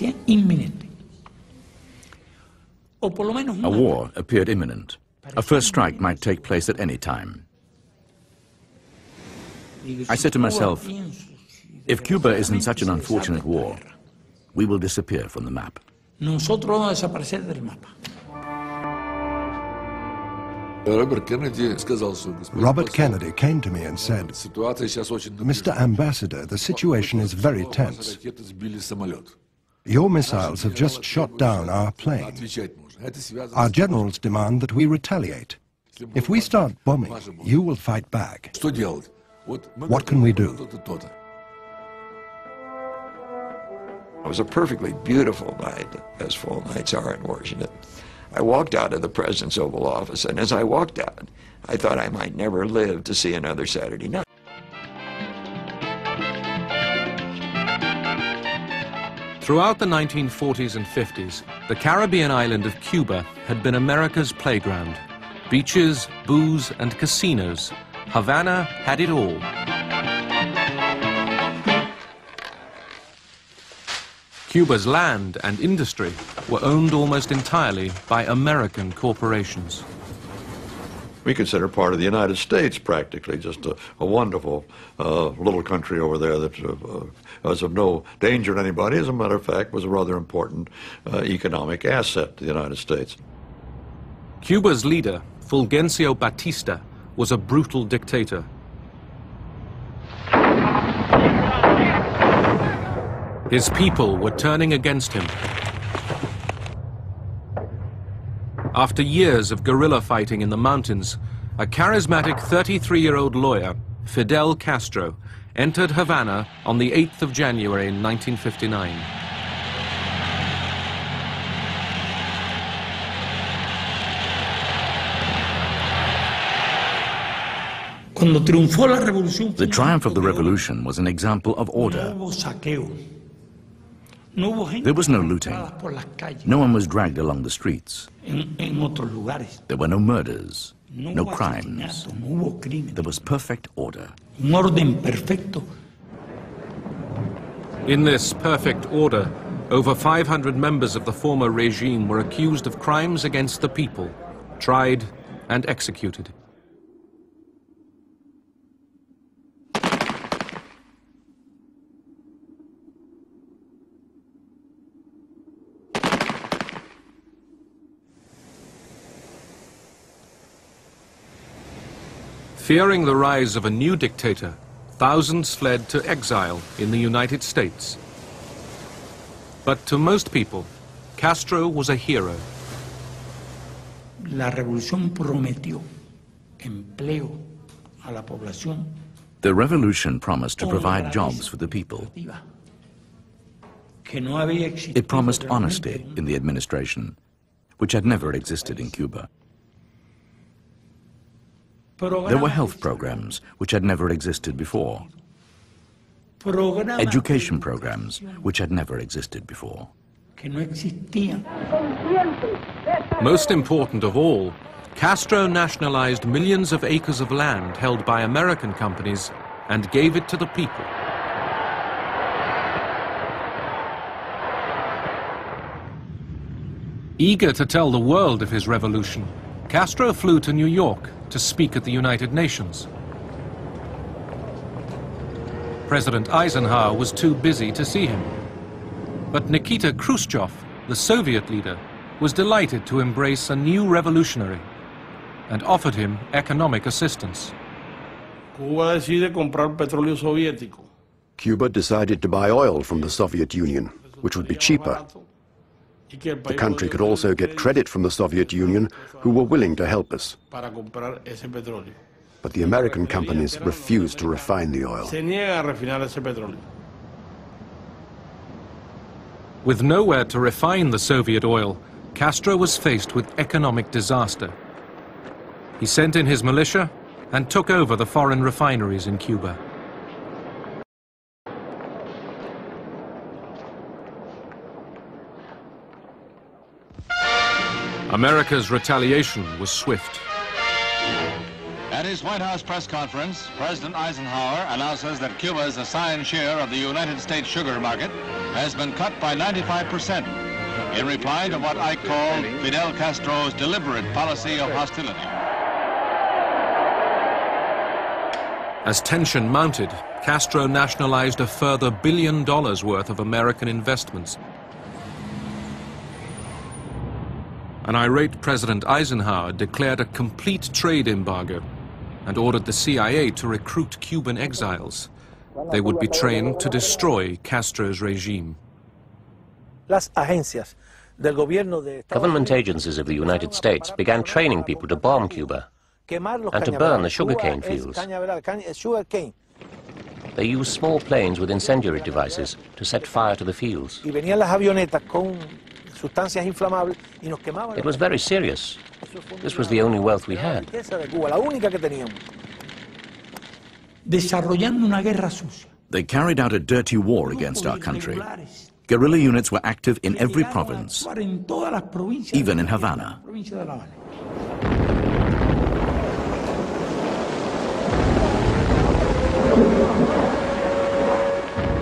parecía inminente. A war appeared imminent. A first strike might take place at any time. I said to myself, if Cuba is in such an unfortunate war, we will disappear from the map. Nosotros vamos a desaparecer del mapa. Robert Kennedy came to me and said, Mr. Ambassador, the situation is very tense. Your missiles have just shot down our plane. Our generals demand that we retaliate. If we start bombing, you will fight back. What can we do? It was a perfectly beautiful night, as fall nights are in Washington. I walked out of the President's Oval Office, and as I walked out, I thought I might never live to see another Saturday night. Throughout the 1940s and 50s, the Caribbean island of Cuba had been America's playground. Beaches, booze, and casinos. Havana had it all. Cuba's land and industry were owned almost entirely by American corporations. We consider part of the United States practically just a wonderful little country over there that was of no danger to anybody. As a matter of fact, was a rather important economic asset to the United States. Cuba's leader, Fulgencio Batista, was a brutal dictator. His people were turning against him. After years of guerrilla fighting in the mountains, a charismatic 33-year-old lawyer, Fidel Castro, entered Havana on the 8th of January 1959. The triumph of the revolution was an example of order. There was no looting. No one was dragged along the streets. There were no murders, no crimes. There was perfect order. In this perfect order, over 500 members of the former regime were accused of crimes against the people, tried and executed. Fearing the rise of a new dictator, thousands fled to exile in the United States. But to most people, Castro was a hero. La revolución prometió empleo a la población. The revolution promised to provide jobs for the people. It promised honesty in the administration, which had never existed in Cuba. There were health programs which had never existed before. Education programs which had never existed before. Most important of all, Castro nationalized millions of acres of land held by American companies and gave it to the people. Eager to tell the world of his revolution, Castro flew to New York to speak at the United Nations. President Eisenhower was too busy to see him. But Nikita Khrushchev, the Soviet leader, was delighted to embrace a new revolutionary and offered him economic assistance. Cuba decided to buy oil from the Soviet Union, which would be cheaper. The country could also get credit from the Soviet Union, who were willing to help us. But the American companies refused to refine the oil. With nowhere to refine the Soviet oil, Castro was faced with economic disaster. He sent in his militia and took over the foreign refineries in Cuba. America's retaliation was swift. At his White House press conference, President Eisenhower announces that Cuba's assigned share of the United States sugar market has been cut by 95% in reply to what I call Fidel Castro's deliberate policy of hostility. As tension mounted, Castro nationalized a further $1 billion worth of American investments. An irate President Eisenhower declared a complete trade embargo and ordered the CIA to recruit Cuban exiles. They would be trained to destroy Castro's regime. Government agencies of the United States began training people to bomb Cuba and to burn the sugarcane fields. They used small planes with incendiary devices to set fire to the fields. It was very serious. This was the only wealth we had. They carried out a dirty war against our country. Guerrilla units were active in every province, even in Havana.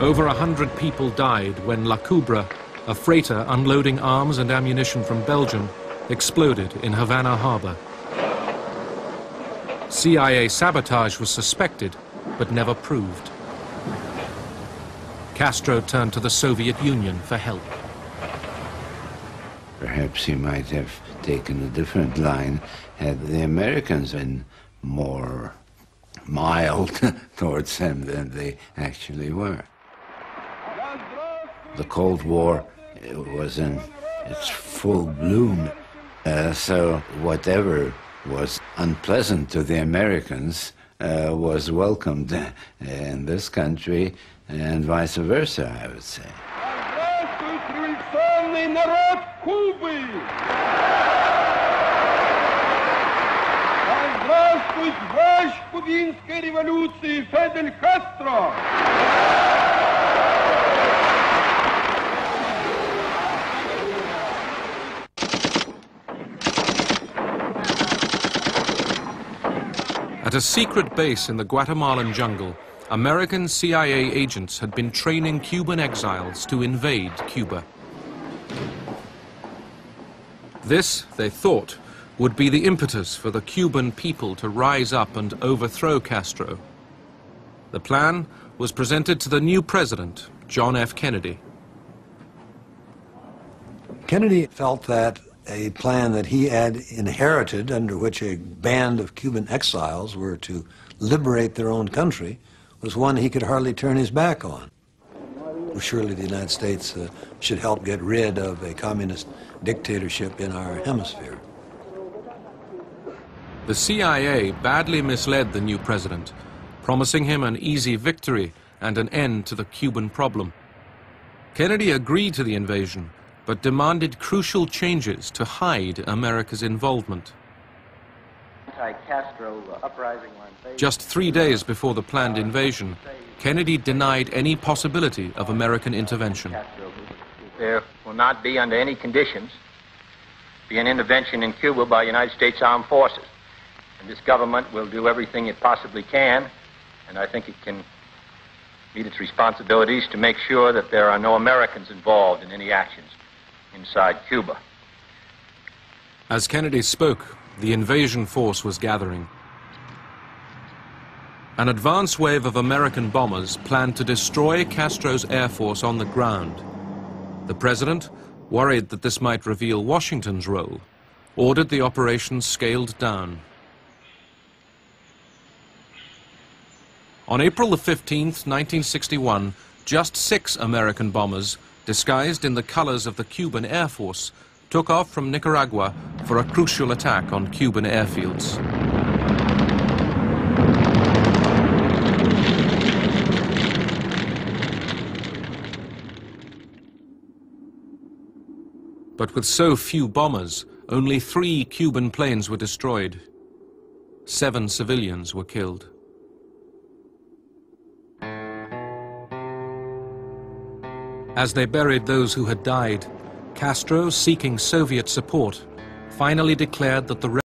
Over 100 people died when La Cubra, a freighter unloading arms and ammunition from Belgium, exploded in Havana harbor. CIA sabotage was suspected, but never proved. Castro turned to the Soviet Union for help. Perhaps he might have taken a different line had the Americans been more mild towards him than they actually were. The Cold War was in its full bloom, so whatever was unpleasant to the Americans was welcomed in this country, and vice versa, I would say. At a secret base in the Guatemalan jungle, American CIA agents had been training Cuban exiles to invade Cuba. This, they thought, would be the impetus for the Cuban people to rise up and overthrow Castro. The plan was presented to the new president, John F. Kennedy. Kennedy felt that a plan that he had inherited, under which a band of Cuban exiles were to liberate their own country, was one he could hardly turn his back on. Surely the United States should help get rid of a communist dictatorship in our hemisphere. The CIA badly misled the new president, promising him an easy victory and an end to the Cuban problem. Kennedy agreed to the invasion, but demanded crucial changes to hide America's involvement. Just 3 days before the planned invasion, Kennedy denied any possibility of American intervention. There will not be, under any conditions, be an intervention in Cuba by United States Armed Forces. And this government will do everything it possibly can, and I think it can meet its responsibilities to make sure that there are no Americans involved in any actions inside Cuba. As Kennedy spoke, the invasion force was gathering. An advance wave of American bombers planned to destroy Castro's air force on the ground. The president, worried that this might reveal Washington's role, ordered the operation scaled down. On April the 15th, 1961, just 6 American bombers, disguised in the colors of the Cuban Air Force, took off from Nicaragua for a crucial attack on Cuban airfields. But with so few bombers, only 3 Cuban planes were destroyed. 7 civilians were killed. As they buried those who had died, Castro, seeking Soviet support, finally declared that the